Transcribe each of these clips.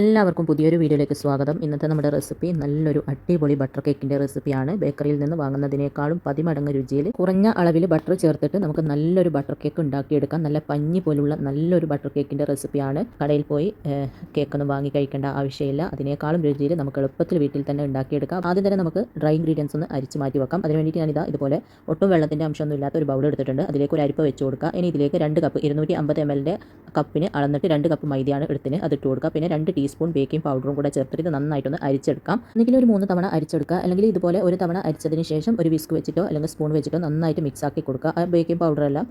എല്ലാവർക്കും പുതിയൊരു വീഡിയോയിലേക്ക് സ്വാഗതം. ഇന്നത്തെ നമ്മുടെ റെസിപ്പി നല്ലൊരു അടിപൊളി ബട്ടർ കേക്കിൻ്റെ റെസിപ്പിയാണ്. ബേക്കറിയിൽ നിന്ന് വാങ്ങുന്നതിനേക്കാളും 10 മടങ്ങ് രുചിയിൽ കുറഞ്ഞ അളവിൽ ബട്ടർ ചേർത്തിട്ട് നമുക്ക് നല്ലൊരു ബട്ടർ കേക്ക് ഉണ്ടാക്കിയെടുക്കാം. നല്ല പഞ്ഞി പോലുള്ള നല്ലൊരു ബട്ടർ കേക്കിൻ്റെ റെസിപ്പിയാണ്. കടയിൽ പോയി കേക്കൊന്നും വാങ്ങി കഴിക്കേണ്ട ആവശ്യമില്ല. അതിനേക്കാളും രുചിയിൽ നമുക്ക് എളുപ്പത്തിൽ വീട്ടിൽ തന്നെ ഉണ്ടാക്കിയെടുക്കാം. ആദ്യം തന്നെ നമുക്ക് ഡ്രൈ ഇൻഗ്രീഡിയൻസ് ഒന്ന് അരിച്ച് മാറ്റി വെക്കാം. അതിന് വേണ്ടിയിട്ട് ഞാനിതാ ഇതുപോലെ ഒട്ടും വെള്ളത്തിൻ്റെ അംശമൊന്നും ഇല്ലാത്ത ഒരു ബൗൾ എടുത്തിട്ടുണ്ട്. അതിലേക്ക് ഒരു അരിപ്പ വെച്ച് കൊടുക്കുക. ഇനി ഇതിലേക്ക് 2 കപ്പ് 250 ml കപ്പിന് അളന്നിട്ട് 2 കപ്പ് മൈദയാണ് എടുത്തിന് അതിട്ട് കൊടുക്കുക. പിന്നെ 2 ടീസ്പൂൺ ബേക്കിംഗ് പൗഡറും കൂടെ ചേർത്തിട്ട് ഇത് നന്നായിട്ടൊന്ന് അരിച്ചെടുക്കാം. ഒന്നുകിൽ ഒരു 3 തവണ അരിച്ചെടുക്കുക, അല്ലെങ്കിൽ ഇതുപോലെ ഒരു തവണ അരിച്ചതിന് ശേഷം ഒരു വിസ്ക് വെച്ചിട്ടോ അല്ലെങ്കിൽ സ്പൂൺ വെച്ചിട്ടോ നന്നായിട്ട് മിക്സ് ആക്കി കൊടുക്കുക. ആ ബേക്കിംഗ് പൗഡറെല്ലാം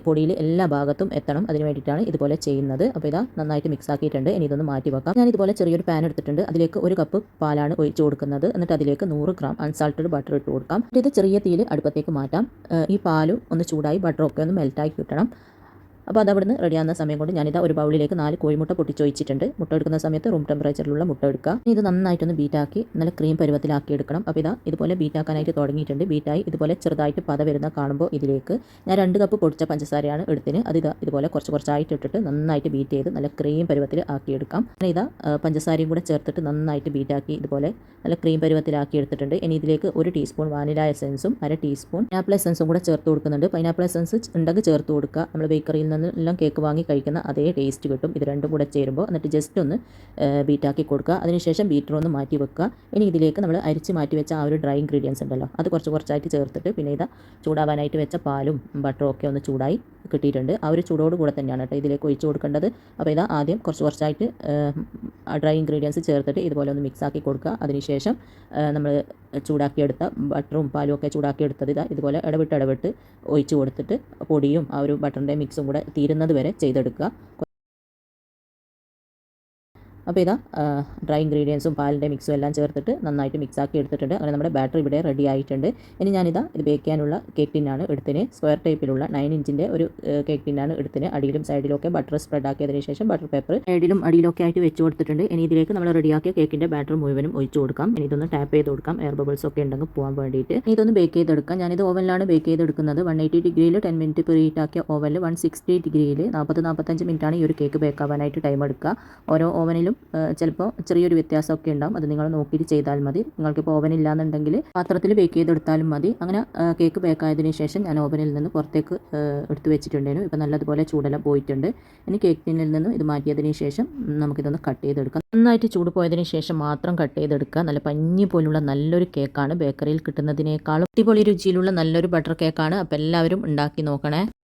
പൊടിയിൽ എല്ലാ ഭാഗത്തും എത്തണം. അതിന് വേണ്ടിയിട്ടാണ് ഇതുപോലെ ചെയ്യുന്നത്. അപ്പോൾ ഇതാ നന്നായിട്ട് മിക്സ് ആക്കിയിട്ടുണ്ട്. ഇനി ഇതൊന്ന് മാറ്റി വെക്കാം. ഞാൻ ഇതുപോലെ ചെറിയൊരു പാൻ എടുത്തിട്ടുണ്ട്. അതിലേക്ക് 1 കപ്പ് പാലാണ് ഒഴിച്ച് കൊടുക്കുന്നത്. എന്നിട്ട് അതിലേക്ക് 100 ഗ്രാം അൺസാൾട്ടഡ് ബട്ടർ ഇട്ട് കൊടുക്കാം. ഇത് ചെറിയ തീയിൽ അടുപ്പത്തേക്ക് മാറ്റാം. ഈ പാലും ഒന്ന് ചൂടായി ബട്ടറൊക്കെ ഒന്ന് മെൽറ്റായി കിട്ടണം. അപ്പോൾ അതവിടുന്ന് റെഡിയാകുന്ന സമയം കൊണ്ട് ഞാനിതാ ഒരു ബൗളിലേക്ക് 4 കോഴിമുട്ട പൊട്ടിച്ചൊഴിച്ചിട്ടുണ്ട്. മുട്ട എടുക്കുന്ന സമയത്ത് റൂം ടെമ്പറേച്ചറിലുള്ള മുട്ട എടുക്കുക. ഇത് നന്നായിട്ടൊന്ന് ബീറ്റാക്കി നല്ല ക്രീം പരുവത്തിലാക്കി എടുക്കണം. അപ്പോൾ ഇതാ ഇതുപോലെ ബീറ്റാക്കാനായിട്ട് തുടങ്ങിയിട്ടുണ്ട്. ബീറ്റായി ഇതുപോലെ ചെറുതായിട്ട് പത വരുന്ന കാണുമ്പോൾ ഇതിലേക്ക് ഞാൻ 2 കപ്പ് പൊടിച്ച പഞ്ചസാരയാണ് എടുത്തിന്. അത് ഇതുപോലെ കുറച്ചായിട്ട് ഇട്ടിട്ട് നന്നായിട്ട് ബീറ്റ് ചെയ്ത് നല്ല ക്രീം പരുവത്തിൽ ആക്കിയെടുക്കാം. അങ്ങനെ ഇതാ പഞ്ചസാരയും കൂടെ ചേർത്തിട്ട് നന്നായിട്ട് ബീറ്റാക്കി ഇതുപോലെ നല്ല ക്രീം പരുവത്തിലാക്കി എടുത്തിട്ടുണ്ട്. ഇനി ഇതിലേക്ക് 1 ടീസ്പൂൺ വാനില എസൻസും 1/2 ടീസ്പൂൺ പൈനാപ്പിൾ എസൻസും കൂടെ ചേർത്ത് കൊടുക്കുന്നുണ്ട്. പൈനാപ്പിൾ എസൻസ് ഉണ്ടെങ്കിൽ ചേർത്ത് കൊടുക്കുക. നമ്മൾ ബേക്കറിയിൽ എല്ലാം കേക്ക് വാങ്ങി കഴിക്കുന്ന അതേ ടേസ്റ്റ് കിട്ടും. ഇത് രണ്ടും കൂടെ ചേരുമ്പോൾ എന്നിട്ട് ജസ്റ്റ് ഒന്ന് ബീറ്റാക്കി കൊടുക്കുക. അതിനുശേഷം ബീറ്റർ ഒന്ന് മാറ്റി വെക്കുക. ഇനി ഇതിലേക്ക് നമ്മൾ അരിച്ച് മാറ്റി വെച്ച ആ ഒരു ഡ്രൈ ഇൻഗ്രീഡിയൻസ് ഉണ്ടല്ലോ, അത് കുറച്ചായിട്ട് ചേർത്തിട്ട് പിന്നെ ഇതാ ചൂടാവാനായിട്ട് വെച്ച പാലും ബട്ടറും ഒക്കെ ഒന്ന് ചൂടായി കിട്ടിയിട്ടുണ്ട്. ആ ഒരു ചൂടോട് കൂടെ തന്നെയാണ് കേട്ടോ ഇതിലേക്ക് ഒഴിച്ച് കൊടുക്കേണ്ടത്. അപ്പോൾ ഇതാ ആദ്യം കുറച്ചായിട്ട് ഡ്രൈ ഇൻഗ്രീഡിയൻസ് ചേർത്തിട്ട് ഇതുപോലെ ഒന്ന് മിക്സ് ആക്കി കൊടുക്കുക. അതിനുശേഷം നമ്മൾ ചൂടാക്കിയെടുത്ത ബട്ടറും പാലും ഒക്കെ ചൂടാക്കിയെടുത്തത് ഇതുപോലെ ഇടവിട്ട് ഒഴിച്ച് കൊടുത്തിട്ട് പൊടിയും ആ ഒരു ബട്ടറിൻ്റെ മിക്സും കൂടെ തീരുന്നത് വരെ ചെയ്തെടുക്കുക. അപ്പോൾ ഇതാ ഡ്രൈ ഇൻഗ്രീഡിയൻസും പാലിൻ്റെ മിക്സും എല്ലാം ചേർത്തിട്ട് നന്നായിട്ട് മിക്സ് ആക്കി എടുത്തിട്ടുണ്ട്. അങ്ങനെ നമ്മുടെ ബാറ്റർ ഇവിടെ റെഡി ആയിട്ടുണ്ട്. ഇനി ഞാനിതാ ഇത് ബേക്ക് ചെയ്യാനുള്ള കേക്ക് ടിന്നാണ് എടുത്തിന്. സ്ക്വയർ ടൈപ്പിലുള്ള 9 ഇഞ്ചിൻ്റെ ഒരു കേക്ക് ടിന്നാണ് എടുത്തിന്. അടിയിലും സൈഡിലും ഒക്കെ ബട്ടർ സ്പ്രെഡ് ആക്കിയതിന് ശേഷം ബട്ടർ പേപ്പർ സൈഡിലും അടിയിലൊക്കെ ആയിട്ട് വെച്ച് കൊടുത്തിട്ടുണ്ട്. ഇനി ഇതിലേക്ക് നമ്മൾ റെഡിയാക്കിയ കേക്കിൻ്റെ ബാറ്റർ മുഴുവനും ഒഴിച്ച് കൊടുക്കാം. ഇനി ഇതൊന്ന് ടാപ്പ് ചെയ്ത് കൊടുക്കാം, എയർ ബബിൾസ് ഒക്കെ ഉണ്ടെങ്കിൽ പോകാൻ വേണ്ടിയിട്ട്. ഇനി ഇതൊന്ന് ബേക്ക് ചെയ്തെടുക്കാം. ഞാനിത് ഓവനിലാണ് ബേക്ക് ചെയ്തെടുക്കുന്നത്. 180 ഡിഗ്രിയിൽ 10 മിനിറ്റ് പ്രീഹീറ്റ് ആക്കിയ ഓവനിൽ 160 ഡിഗ്രിയിൽ 40-45 മിനിറ്റാണ് ഈ ഒരു കേക്ക് ബേക്ക് ആവാനായിട്ട് ടൈം എടുക്കുക. ഓരോ ഓവനിലും ചിലപ്പോൾ ചെറിയൊരു വ്യത്യാസമൊക്കെ ഉണ്ടാവും. അത് നിങ്ങൾ നോക്കിയിട്ട് ചെയ്താൽ മതി. നിങ്ങൾക്കിപ്പോൾ ഓവൻ ഇല്ലാന്നുണ്ടെങ്കിൽ പാത്രത്തിൽ ബേക്ക് ചെയ്തെടുത്താലും മതി. അങ്ങനെ കേക്ക് ബേക്കായതിനു ശേഷം ഞാൻ ഓവനിൽ നിന്ന് പുറത്തേക്ക് എടുത്ത് വെച്ചിട്ടുണ്ടായിരുന്നു. ഇപ്പോൾ നല്ലതുപോലെ ചൂടെല്ലാം പോയിട്ടുണ്ട്. ഇനി കേക്ക് ടിന്നിൽ നിന്ന് ഇത് മാറ്റിയതിന് ശേഷം നമുക്കിതൊന്ന് കട്ട് ചെയ്തെടുക്കാം. നന്നായിട്ട് ചൂട് പോയതിന് ശേഷം മാത്രം കട്ട് ചെയ്തെടുക്കുക. നല്ല പഞ്ഞി പോലുള്ള നല്ലൊരു കേക്കാണ്. ബേക്കറിയിൽ കിട്ടുന്നതിനേക്കാളും അടിപൊളി രുചിയിലുള്ള നല്ലൊരു ബട്ടർ കേക്കാണ്. അപ്പോൾ എല്ലാവരും ഉണ്ടാക്കി നോക്കണേ.